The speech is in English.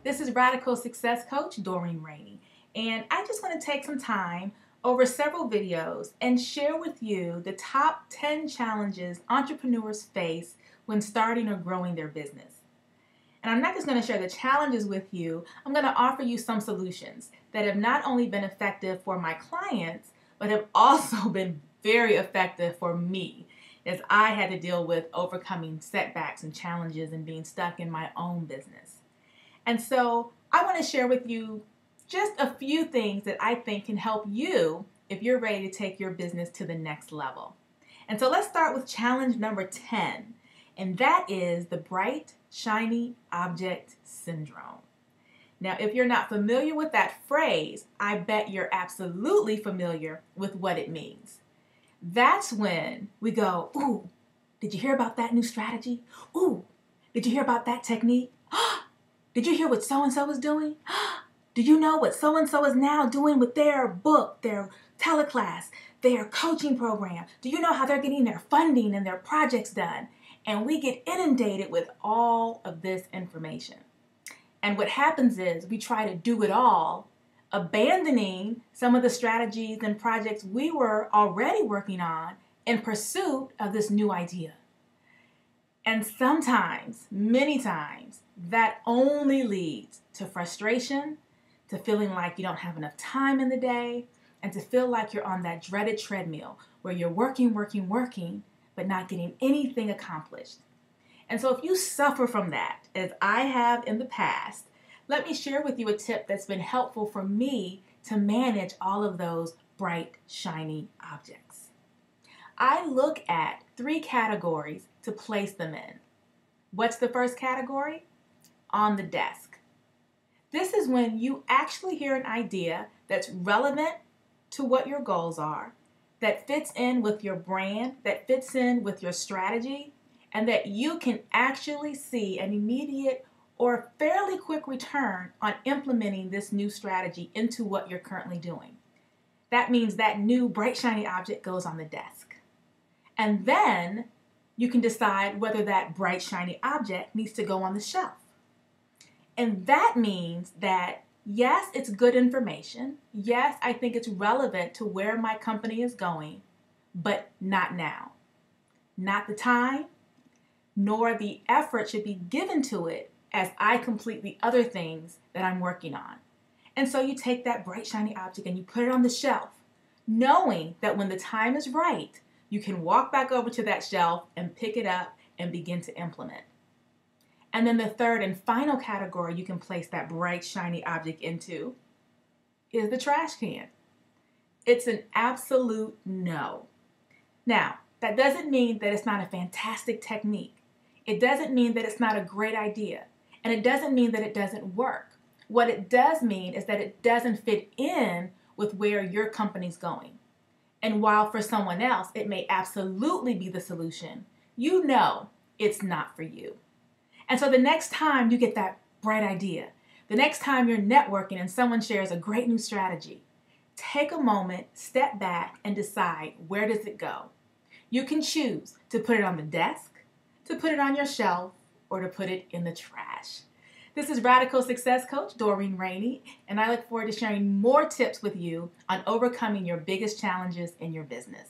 This is Radical Success Coach Doreen Rainey, and I just want to take some time over several videos and share with you the top 10 challenges entrepreneurs face when starting or growing their business. And I'm not just going to share the challenges with you, I'm going to offer you some solutions that have not only been effective for my clients, but have also been very effective for me as I had to deal with overcoming setbacks and challenges and being stuck in my own business. And so I want to share with you just a few things that I think can help you if you're ready to take your business to the next level. And so let's start with challenge number 10, and that is the bright, shiny object syndrome. Now, if you're not familiar with that phrase, I bet you're absolutely familiar with what it means. That's when we go, ooh, did you hear about that new strategy? Ooh, did you hear about that technique? Did you hear what so-and-so is doing? Do you know what so-and-so is now doing with their book, their teleclass, their coaching program? Do you know how they're getting their funding and their projects done? And we get inundated with all of this information. And what happens is we try to do it all, abandoning some of the strategies and projects we were already working on in pursuit of this new idea. And sometimes, many times, that only leads to frustration, to feeling like you don't have enough time in the day, and to feel like you're on that dreaded treadmill where you're working, but not getting anything accomplished. And so if you suffer from that, as I have in the past, let me share with you a tip that's been helpful for me to manage all of those bright, shiny objects. I look at 3 categories to place them in. What's the first category? On the desk. This is when you actually hear an idea that's relevant to what your goals are, that fits in with your brand, that fits in with your strategy, and that you can actually see an immediate or fairly quick return on implementing this new strategy into what you're currently doing. That means that new bright, shiny object goes on the desk. And then you can decide whether that bright, shiny object needs to go on the shelf. And that means that, yes, it's good information. Yes, I think it's relevant to where my company is going, but not now. Not the time, nor the effort should be given to it as I complete the other things that I'm working on. And so you take that bright, shiny object and you put it on the shelf, knowing that when the time is right, you can walk back over to that shelf and pick it up and begin to implement. And then the third and final category you can place that bright, shiny object into is the trash can. It's an absolute no. Now, that doesn't mean that it's not a fantastic technique. It doesn't mean that it's not a great idea. And it doesn't mean that it doesn't work. What it does mean is that it doesn't fit in with where your company's going. And while for someone else it may absolutely be the solution, you know it's not for you. And so the next time you get that bright idea, the next time you're networking and someone shares a great new strategy, take a moment, step back, and decide, where does it go? You can choose to put it on the desk, to put it on your shelf, or to put it in the trash. This is Radical Success Coach Doreen Rainey, and I look forward to sharing more tips with you on overcoming your biggest challenges in your business.